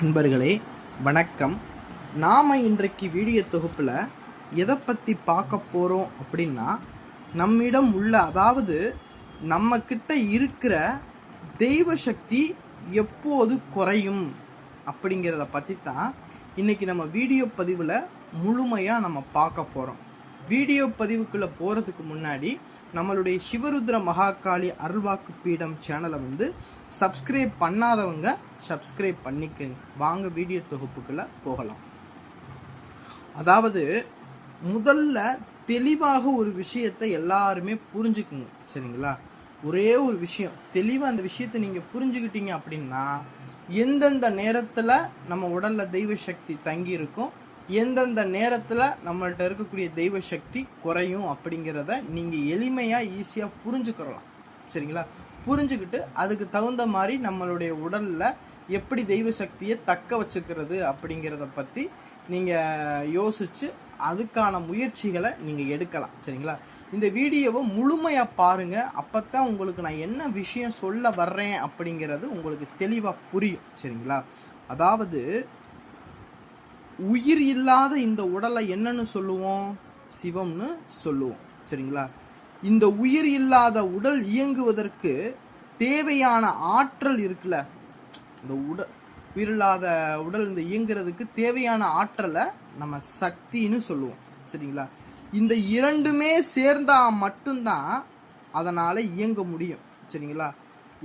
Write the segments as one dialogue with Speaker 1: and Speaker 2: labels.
Speaker 1: அன்பர்களே வணக்கம். நாம் இன்றைக்கு வீடியோ தொகுப்பில் எதை பற்றி பார்க்க போகிறோம் அப்படின்னா, நம்மிடம் உள்ள அதாவது நம்மக்கிட்ட இருக்கிற தெய்வ சக்தி எப்போது குறையும் அப்படிங்கிறத பற்றி தான் இன்றைக்கி நம்ம வீடியோ பதிவில் முழுமையாக நம்ம பார்க்க போகிறோம். வீடியோ பதிவுக்குள்ளே போகிறதுக்கு முன்னாடி நம்மளுடைய சிவருத்ர மகாகாளி அருள்வாக்கு பீடம் சேனலை சப்ஸ்கிரைப் பண்ணாதவங்க சப்ஸ்கிரைப் பண்ணிக்கங்க. வாங்க வீடியோ தொகுப்புக்குள்ளே போகலாம். அதாவது முதல்ல தெளிவாக ஒரு விஷயத்தை எல்லாருமே புரிஞ்சுக்குங்க, சரிங்களா? ஒரே ஒரு விஷயம் தெளிவாக அந்த விஷயத்தை நீங்கள் புரிஞ்சுக்கிட்டீங்க அப்படின்னா, எந்தெந்த நேரத்தில் நம்ம உடலில் தெய்வ சக்தி தங்கி இருக்கும், எந்தெந்த நேரத்தில் நம்மள்கிட்ட இருக்கக்கூடிய தெய்வ சக்தி குறையும் அப்படிங்கிறத நீங்கள் எளிமையாக ஈஸியாக புரிஞ்சுக்கிறலாம், சரிங்களா? புரிஞ்சுக்கிட்டு அதுக்கு தகுந்த மாதிரி நம்மளுடைய உடலில் எப்படி தெய்வ சக்தியை தக்க வச்சுக்கிறது அப்படிங்கிறத பற்றி நீங்கள் யோசித்து அதுக்கான முயற்சிகளை நீங்கள் எடுக்கலாம், சரிங்களா? இந்த வீடியோவை முழுமையாக பாருங்கள். அப்போ தான் உங்களுக்கு நான் என்ன விஷயம் சொல்ல வர்றேன் அப்படிங்கிறது உங்களுக்கு தெளிவாக புரியும், சரிங்களா? அதாவது உயிர் இல்லாத இந்த உடலை என்னன்னு சொல்லுவோம்? சிவம்னு சொல்லுவோம், சரிங்களா? இந்த உயிர் இல்லாத உடல் இயங்குவதற்கு தேவையான ஆற்றல் இருக்குல்ல, இந்த உயிரில்லாத உடல் இந்த இயங்குறதுக்கு தேவையான ஆற்றலை நம்ம சக்தின்னு சொல்லுவோம், சரிங்களா? இந்த இரண்டுமே சேர்ந்தா மட்டும்தான் அதனால் இயங்க முடியும், சரிங்களா?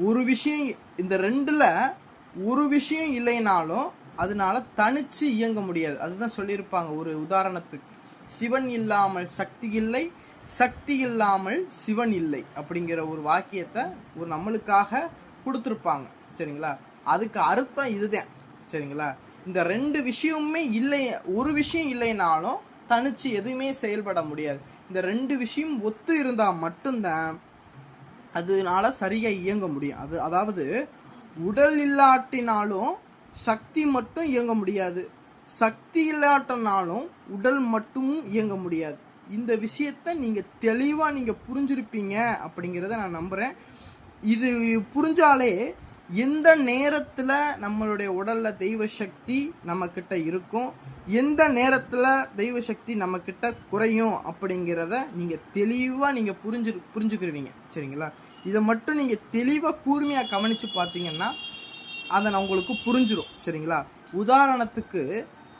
Speaker 1: ஒரு விஷயம், இந்த ரெண்டில் ஒரு விஷயம் இல்லைனாலும் அதனால தனிச்சு இயங்க முடியாது. அதுதான் சொல்லியிருப்பாங்க ஒரு உதாரணத்துக்கு, சிவன் இல்லாமல் சக்தி இல்லை, சக்தி இல்லாமல் சிவன் இல்லை அப்படிங்கிற ஒரு வாக்கியத்தை ஒரு நம்மளுக்காக கொடுத்துருப்பாங்க, சரிங்களா? அதுக்கு அர்த்தம் இதுதான், சரிங்களா? இந்த ரெண்டு விஷயமுமே இல்லை, ஒரு விஷயம் இல்லைனாலும் தனிச்சு எதுவுமே செயல்பட முடியாது. இந்த ரெண்டு விஷயம் ஒத்து இருந்தால் மட்டும்தான் அதனால சரியாக இயங்க முடியும். அதாவது உடல் இல்லாட்டினாலும் சக்தி மட்டும் இயங்க முடியாது, சக்தி இல்லாட்டனாலும் உடல் மட்டும் இயங்க முடியாது. இந்த விஷயத்தை நீங்கள் தெளிவாக நீங்கள் புரிஞ்சிருப்பீங்க அப்படிங்கிறத நான் நம்புகிறேன். இது புரிஞ்சாலே எந்த நேரத்தில் நம்மளுடைய உடலில் தெய்வ சக்தி நம்மக்கிட்ட இருக்கும், எந்த நேரத்தில் தெய்வ சக்தி நம்மக்கிட்ட குறையும் அப்படிங்கிறத நீங்கள் தெளிவாக நீங்கள் புரிஞ்சுக்கிடுவீங்க, சரிங்களா? இதை மட்டும் நீங்கள் தெளிவாக கூர்மையாக கவனித்து பார்த்தீங்கன்னா அதை நான் உங்களுக்கு புரிஞ்சிடும், சரிங்களா? உதாரணத்துக்கு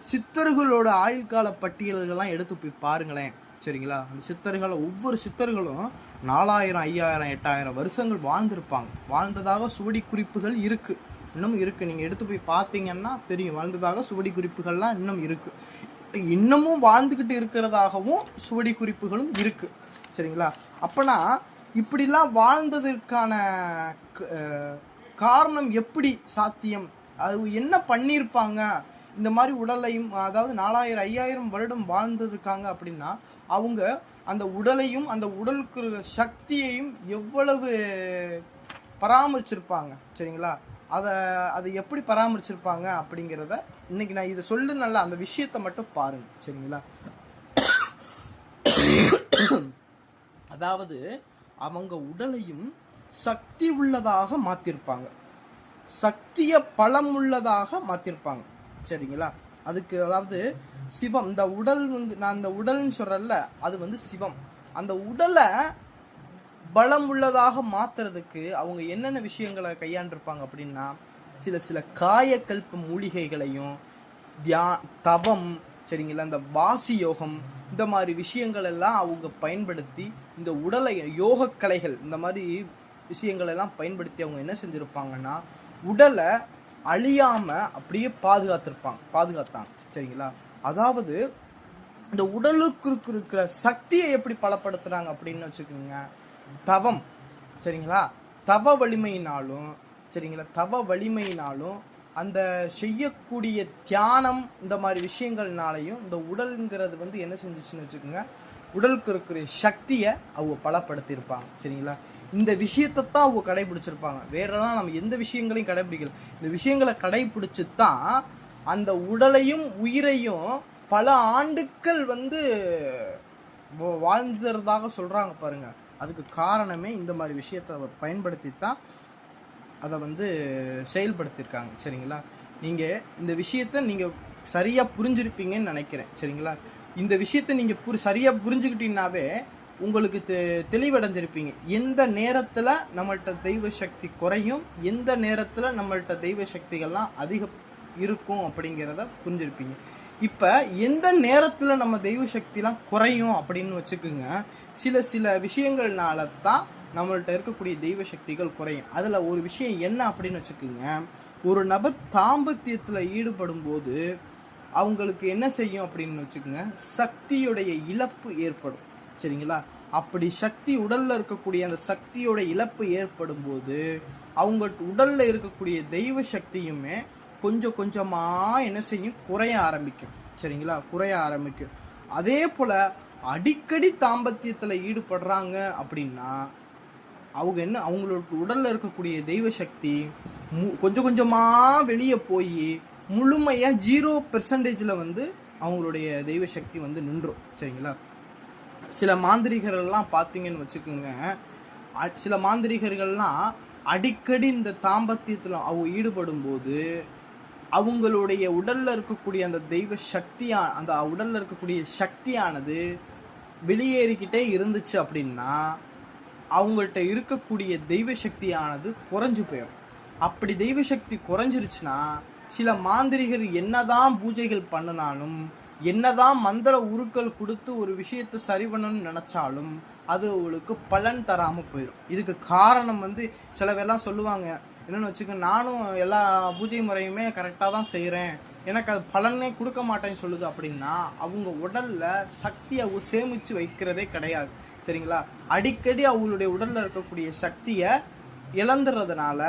Speaker 1: சித்தர்களோட ஆயுள் கால பட்டியல்கள்லாம் எடுத்து போய் பாருங்களேன், சரிங்களா? அந்த சித்தர்களை ஒவ்வொரு சித்தர்களும் 4000, 5000, 8000 வருஷங்கள் வாழ்ந்திருப்பாங்க. வாழ்ந்ததாக சுவடி குறிப்புகள் இருக்குது, இன்னும் இருக்குது. நீங்கள் எடுத்து போய் பார்த்தீங்கன்னா தெரியும், வாழ்ந்ததாக சுவடி குறிப்புகள்லாம் இன்னும் இருக்குது. இன்னமும் வாழ்ந்துக்கிட்டு இருக்கிறதாகவும் சுவடி குறிப்புகளும் இருக்குது, சரிங்களா? அப்போனா இப்படிலாம் வாழ்ந்ததற்கான காரணம் எப்படி சாத்தியம், அது என்ன பண்ணியிருப்பாங்க? இந்த மாதிரி உடலையும், அதாவது 4000, 5000 வருடம் வாழ்ந்துருக்காங்க அப்படின்னா அவங்க அந்த உடலையும் அந்த உடலுக்கு சக்தியையும் எவ்வளவு பராமரிச்சிருப்பாங்க, சரிங்களா? அதை எப்படி பராமரிச்சிருப்பாங்க அப்படிங்கிறத இன்னைக்கு நான் இதை சொல்லு, நல்லா அந்த விஷயத்தை மட்டும் பாருங்க, சரிங்களா? அதாவது அவங்க உடலையும் சக்தி உள்ளதாக மாற்றிருப்பாங்க, சக்தியை பலம் உள்ளதாக மாற்றிருப்பாங்க, சரிங்களா? அதுக்கு அதாவது சிவம், இந்த உடல் நான் இந்த உடல்னு சொல்கிறேன்ல, அது சிவம். அந்த உடலை பலம் உள்ளதாக மாற்றுறதுக்கு அவங்க என்னென்ன விஷயங்களை கையாண்டிருப்பாங்க அப்படின்னா, சில காயக்கல்ப மூலிகைகளையும் தவம், சரிங்களா, இந்த வாசி யோகம், இந்த மாதிரி விஷயங்கள் எல்லாம் அவங்க பயன்படுத்தி இந்த உடலை யோகக்கலைகள் இந்த மாதிரி விஷயங்கள் எல்லாம் பயன்படுத்தி அவங்க என்ன செஞ்சுருப்பாங்கன்னா உடலை அழியாமல் அப்படியே பாதுகாத்தாங்க, சரிங்களா? அதாவது இந்த உடலுக்கு இருக்கிற சக்தியை எப்படி பலப்படுத்துகிறாங்க அப்படின்னு வச்சுக்கோங்க, தவம், சரிங்களா? தவ வலிமையினாலும், சரிங்களா, தவ வலிமையினாலும் அந்த செய்யக்கூடிய தியானம் இந்த மாதிரி விஷயங்கள்னாலையும் இந்த உடலுங்கிறது என்ன செஞ்சிச்சுன்னு வச்சுக்கோங்க, உடலுக்கு இருக்கிற சக்தியை அவங்க பலப்படுத்தியிருப்பாங்க, சரிங்களா? இந்த விஷயத்தை தான் அவங்க கடைபிடிச்சிருப்பாங்க. வேறெல்லாம் நம்ம எந்த விஷயங்களையும் கடைபிடிக்கல. இந்த விஷயங்களை கடைபிடிச்சு தான் அந்த உடலையும் உயிரையும் பல ஆண்டுகள் வாழ்ந்துறதாக சொல்கிறாங்க பாருங்க. அதுக்கு காரணமே இந்த மாதிரி விஷயத்தை பயன்படுத்தி தான் அதை செயல்படுத்தியிருக்காங்க, சரிங்களா? நீங்கள் இந்த விஷயத்த நீங்கள் சரியாக புரிஞ்சிருப்பீங்கன்னு நினைக்கிறேன். சரிங்களா? இந்த விஷயத்த நீங்கள் சரியாக புரிஞ்சுக்கிட்டீங்கன்னாவே உங்களுக்கு தெளிவடைஞ்சிருப்பீங்க. எந்த நேரத்தில் நம்மள்கிட்ட தெய்வ சக்தி குறையும், எந்த நேரத்தில் நம்மள்கிட்ட தெய்வ சக்திகள்லாம் அதிகம் இருக்கும் அப்படிங்கிறத புரிஞ்சிருப்பீங்க. இப்போ எந்த நேரத்தில் நம்ம தெய்வ சக்திலாம் குறையும் அப்படின்னு வச்சுக்கோங்க, சில விஷயங்கள்னால தான் நம்மள்கிட்ட இருக்கக்கூடிய தெய்வ சக்திகள் குறையும். அதில் ஒரு விஷயம் என்ன அப்படின்னு வச்சுக்கோங்க, ஒரு நபர் தாம்பத்தியத்தில் ஈடுபடும் போது அவங்களுக்கு என்ன செய்யும் அப்படின்னு வச்சுக்கோங்க, சக்தியுடைய இழப்பு ஏற்படும். சரிங்களா? அப்படி சக்தி உடலில் இருக்கக்கூடிய அந்த சக்தியோட இழப்பு ஏற்படும் போது அவங்க உடலில் இருக்கக்கூடிய தெய்வ சக்தியுமே கொஞ்சம் கொஞ்சமாக என்ன செய்யும், குறைய ஆரம்பிக்கும். சரிங்களா? குறைய ஆரம்பிக்கும். அதே போல் அடிக்கடி தாம்பத்தியத்தில் ஈடுபடுறாங்க அப்படின்னா அவங்க என்ன, அவங்களோட உடலில் இருக்கக்கூடிய தெய்வ சக்தி கொஞ்சம் கொஞ்சமாக வெளியே போய் முழுமையாக 0% வந்து அவங்களுடைய தெய்வ சக்தி வந்து நின்றும். சரிங்களா? சில மாந்திரிகர்கள்லாம் பார்த்தீங்கன்னு வச்சுக்கோங்க, சில மாந்திரிகர்கள்லாம் அடிக்கடி இந்த தாம்பத்தியத்தில் அவங்க ஈடுபடும் போது அவங்களுடைய உடலில் இருக்கக்கூடிய அந்த தெய்வ அந்த உடலில் இருக்கக்கூடிய சக்தியானது வெளியேறிக்கிட்டே இருந்துச்சு அப்படின்னா அவங்கள்ட்ட இருக்கக்கூடிய தெய்வ சக்தியானது குறைஞ்சு போயிடும். அப்படி தெய்வ சக்தி குறைஞ்சிருச்சுன்னா சில மாந்திரிகர் என்னதான் பூஜைகள் பண்ணினாலும், என்னதான் மந்திர உருக்கள் கொடுத்து ஒரு விஷயத்தை சரி பண்ணணும்னு நினச்சாலும் அது அவங்களுக்கு பலன் தராமல் போயிடும். இதுக்கு காரணம் வந்து சில பேர்லாம் சொல்லுவாங்க, என்னென்னு வச்சுக்க, நானும் எல்லா பூஜை முறையுமே கரெக்டாக தான் செய்கிறேன், எனக்கு அது பலனே கொடுக்க மாட்டேன்னு சொல்லுது அப்படின்னா அவங்க உடலில் சக்தியை சேமித்து வைக்கிறதே கிடையாது. சரிங்களா? அடிக்கடி அவங்களுடைய உடலில் இருக்கக்கூடிய சக்தியை இழந்துறதுனால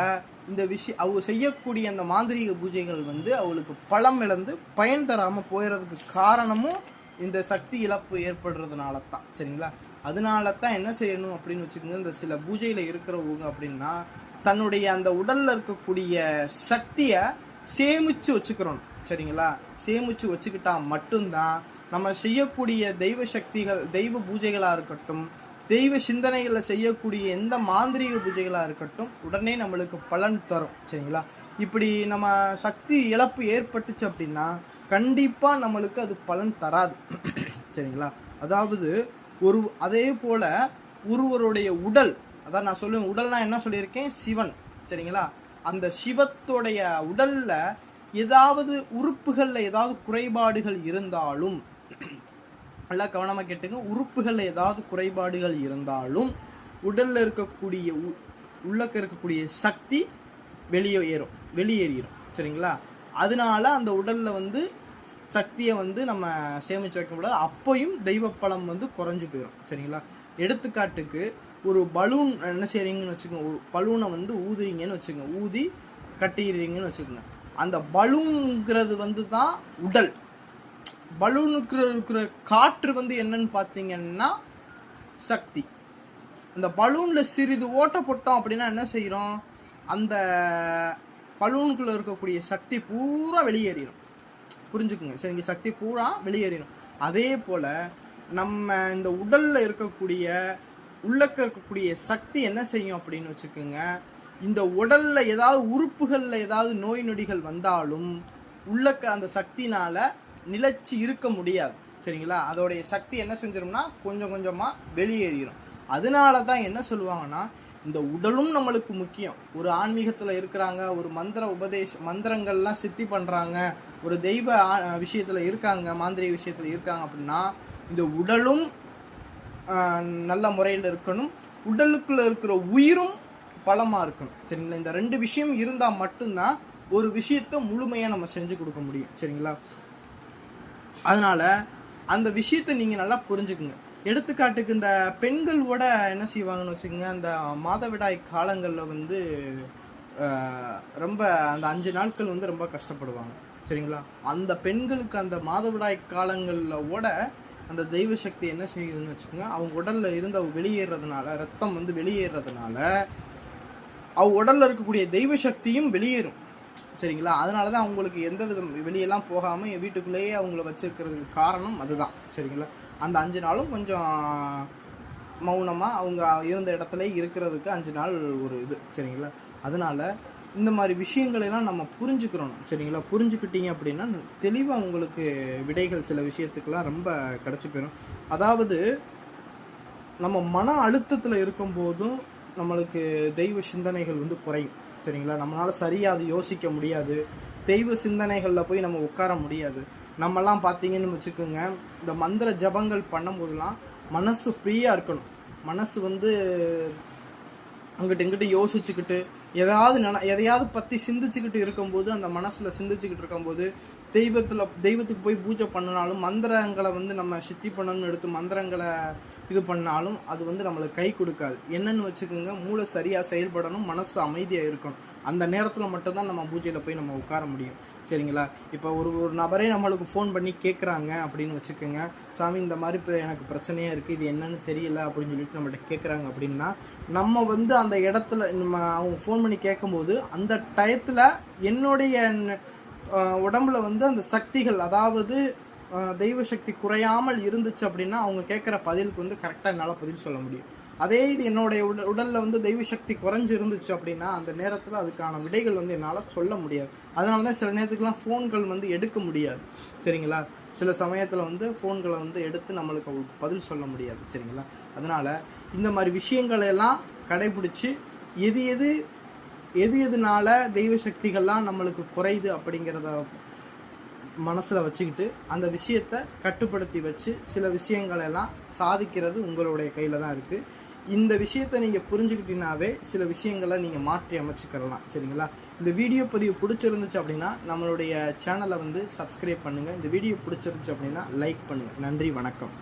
Speaker 1: இந்த அவங்க செய்யக்கூடிய அந்த மாந்திரீக பூஜைகள் வந்து அவளுக்கு பலம் இழந்து பயன் தராமல் போயிடுறதுக்கு காரணமும் இந்த சக்தி இழப்பு ஏற்படுறதுனால தான். சரிங்களா? அதனால தான் என்ன செய்யணும் அப்படின்னு வச்சுக்கோங்க, இந்த சில பூஜையில் இருக்கிறவங்க அப்படின்னா தன்னுடைய அந்த உடலில் இருக்கக்கூடிய சக்தியை சேமித்து வச்சுக்கிறோம். சரிங்களா? சேமித்து வச்சுக்கிட்டா மட்டும்தான் நம்ம செய்யக்கூடிய தெய்வ சக்திகள், தெய்வ பூஜைகளாக இருக்கட்டும், தெய்வ சிந்தனைகளை செய்யக்கூடிய எந்த மாந்திரீக பூஜைகளாக இருக்கட்டும் உடனே நம்மளுக்கு பலன் தரும். சரிங்களா? இப்படி நம்ம சக்தி இழப்பு ஏற்பட்டுச்சு அப்படின்னா கண்டிப்பாக நம்மளுக்கு அது பலன் தராது. சரிங்களா? அதாவது அதே போல் ஒருவருடைய உடல், அதான் நான் சொல்லுவேன், உடல்னா என்ன சொல்லியிருக்கேன், சிவன். சரிங்களா? அந்த சிவத்தோடைய உடலில் ஏதாவது உறுப்புகளில் ஏதாவது குறைபாடுகள் இருந்தாலும், நல்லா கவனமாக கேட்டுங்க, உறுப்புகளில் ஏதாவது குறைபாடுகள் இருந்தாலும் உடலில் இருக்கக்கூடிய உள்ளக்க இருக்கக்கூடிய சக்தி வெளியேறிடும். சரிங்களா? அதனால அந்த உடலில் வந்து சக்தியை வந்து நம்ம சேமித்து வைக்க முடியாது. அப்பையும் தெய்வ பலம் வந்து குறைஞ்சு போயிடும். சரிங்களா? எடுத்துக்காட்டுக்கு ஒரு பலூன் என்ன செய்கிறீங்கன்னு வச்சுக்கோங்க, ஒரு பலூனை வந்து ஊதுறீங்கன்னு வச்சுக்கோங்க, ஊதி கட்டிடுறீங்கன்னு வச்சுக்கோங்க. அந்த பலூன்ங்கிறது வந்து தான் உடல். பலூனுக்கு இருக்கிற காற்று வந்து என்னன்னு பார்த்தீங்கன்னா சக்தி. அந்த பலூனில் சிறிது ஓட்ட போட்டோம் அப்படின்னா என்ன செய்கிறோம், அந்த பலூனுக்குள்ளே இருக்கக்கூடிய சக்தி பூரா வெளியேறிடும். புரிஞ்சுக்குங்க. சரிங்க? சக்தி பூரா வெளியேறிடும். அதே போல் நம்ம இந்த உடலில் இருக்கக்கூடிய உள்ளக்க இருக்கக்கூடிய சக்தி என்ன செய்யும் அப்படின்னு வச்சுக்கோங்க, இந்த உடலில் ஏதாவது உறுப்புகளில் ஏதாவது நோய் நொடிகள் வந்தாலும் உள்ளக்க அந்த சக்தினால் நிலைச்சி இருக்க முடியாது. சரிங்களா? அதோடைய சக்தி என்ன செஞ்சிடும்னா கொஞ்சம் கொஞ்சமாக வெளியேறிடும். அதனால தான் என்ன சொல்லுவாங்கன்னா, இந்த உடலும் நம்மளுக்கு முக்கியம். ஒரு ஆன்மீகத்தில் இருக்கிறாங்க, ஒரு மந்திரங்கள்லாம் சித்தி பண்ணுறாங்க, ஒரு தெய்வ விஷயத்தில் இருக்காங்க, மாந்திரிக விஷயத்தில் இருக்காங்க அப்படின்னா இந்த உடலும் நல்ல முறையில் இருக்கணும், உடலுக்குள்ளே இருக்கிற உயிரும் பலமாக இருக்கணும். சரிங்களா? இந்த 2 விஷயம் இருந்தால் மட்டும்தான் ஒரு விஷயத்தை முழுமையாக நம்ம செஞ்சு கொடுக்க முடியும். சரிங்களா? அதனால் அந்த விஷயத்தை நீங்கள் நல்லா புரிஞ்சுக்குங்க. எடுத்துக்காட்டுக்கு இந்த பெண்களோட என்ன செய்வாங்கன்னு வச்சுக்கோங்க, அந்த மாதவிடாய் காலங்களில் வந்து ரொம்ப அந்த 5 நாட்கள் வந்து ரொம்ப கஷ்டப்படுவாங்க. சரிங்களா? அந்த பெண்களுக்கு அந்த மாதவிடாய் காலங்களில் அந்த தெய்வ சக்தி என்ன செய்யுதுன்னு வச்சுக்கோங்க, அவங்க உடலில் இருந்து அவங்க வெளியேறதுனால, ரத்தம் வந்து வெளியேறதுனால அவங்க உடலில் இருக்கக்கூடிய தெய்வ சக்தியும் வெளியேறும். சரிங்களா? அதனால தான் அவங்களுக்கு எந்த விதம் வெளியெல்லாம் போகாமல் வீட்டுக்குள்ளேயே அவங்கள வச்சுருக்கிறதுக்கு காரணம் அதுதான். சரிங்களா? அந்த 5 நாளும் கொஞ்சம் மௌனமாக அவங்க இருந்த இடத்துல இருக்கிறதுக்கு 5 நாள் ஒரு இது. சரிங்களா? அதனால் இந்த மாதிரி விஷயங்களெல்லாம் நம்ம புரிஞ்சுக்கிறோம். சரிங்களா? புரிஞ்சுக்கிட்டீங்க அப்படின்னா தெளிவாக உங்களுக்கு விடைகள் சில விஷயத்துக்கெல்லாம் ரொம்ப கிடச்சி போயிடும். அதாவது நம்ம மன அழுத்தத்தில் இருக்கும்போதும் நம்மளுக்கு தெய்வ சிந்தனைகள் வந்து குறையும். சரிங்களா? நம்மளால் சரியாக அது யோசிக்க முடியாது. தெய்வ சிந்தனைகளில் போய் நம்ம உட்கார முடியாது. நம்மலாம் பார்த்தீங்கன்னு வச்சுக்கோங்க, இந்த மந்திர ஜபங்கள் பண்ணும்போதெல்லாம் மனசு ஃப்ரீயாக இருக்கணும். மனசு வந்து அங்கிட்டு இங்கிட்டு யோசிச்சுக்கிட்டு எதையாவது பற்றி சிந்திச்சுக்கிட்டு இருக்கும்போது, அந்த மனசில் சிந்திச்சுக்கிட்டு இருக்கும்போது தெய்வத்துக்கு போய் பூஜை பண்ணினாலும், மந்திரங்களை வந்து நம்ம சித்தி பண்ணணும்னு எடுத்து மந்திரங்களை இது பண்ணாலும் அது வந்து நம்மளுக்கு கை கொடுக்காது. என்னன்னு வச்சுக்கோங்க, மூளை சரியாக செயல்படணும், மனசு அமைதியாக இருக்கணும். அந்த நேரத்தில் மட்டும்தான் நம்ம பூஜையில் போய் நம்ம உட்கார முடியும். சரிங்களா? இப்போ ஒரு நபரே நம்மளுக்கு ஃபோன் பண்ணி கேட்குறாங்க அப்படின்னு வச்சுக்கோங்க, சாமி இந்த மாதிரி இப்போ எனக்கு பிரச்சனையாக இருக்குது, இது என்னன்னு தெரியல அப்படின்னு சொல்லிட்டு நம்மகிட்ட கேட்குறாங்க அப்படின்னா, நம்ம வந்து அந்த இடத்துல அவங்க ஃபோன் பண்ணி கேட்கும்போது அந்த டயத்தில் என்னுடைய உடம்புல வந்து அந்த சக்திகள், அதாவது தெய்வ சக்தி குறையாமல் இருந்துச்சு அப்படின்னா அவங்க கேட்குற பதிலுக்கு வந்து கரெக்டாக என்னால் பதில் சொல்ல முடியும். அதே இது என்னுடைய உடலில் வந்து தெய்வ சக்தி குறைஞ்சி இருந்துச்சு அப்படின்னா அந்த நேரத்தில் அதுக்கான விடைகள் வந்து என்னால் சொல்ல முடியாது. அதனால தான் சில நேரத்துக்குலாம் ஃபோன்கள் வந்து எடுக்க முடியாது. சரிங்களா? சில சமயத்தில் வந்து ஃபோன்களை வந்து எடுத்து நம்மளுக்கு பதில் சொல்ல முடியாது. சரிங்களா? அதனால் இந்த மாதிரி விஷயங்களெல்லாம் கடைபிடிச்சி எதுனால தெய்வ சக்திகள்லாம் நம்மளுக்கு குறையுது அப்படிங்கிறத மனசில் வச்சுக்கிட்டு அந்த விஷயத்தை கட்டுப்படுத்தி வச்சு சில விஷயங்களெல்லாம் சாதிக்கிறது உங்களுடைய கையில் தான் இருக்குது. இந்த விஷயத்தை நீங்கள் புரிஞ்சுக்கிட்டீங்கன்னாவே சில விஷயங்களை நீங்கள் மாற்றி அமைச்சுக்கிறலாம். சரிங்களா? இந்த வீடியோ பதிவு பிடிச்சிருந்துச்சு அப்படின்னா நம்மளுடைய சேனலை வந்து சப்ஸ்கிரைப் பண்ணுங்கள். இந்த வீடியோ பிடிச்சிருந்துச்சு அப்படின்னா லைக் பண்ணுங்கள். நன்றி, வணக்கம்.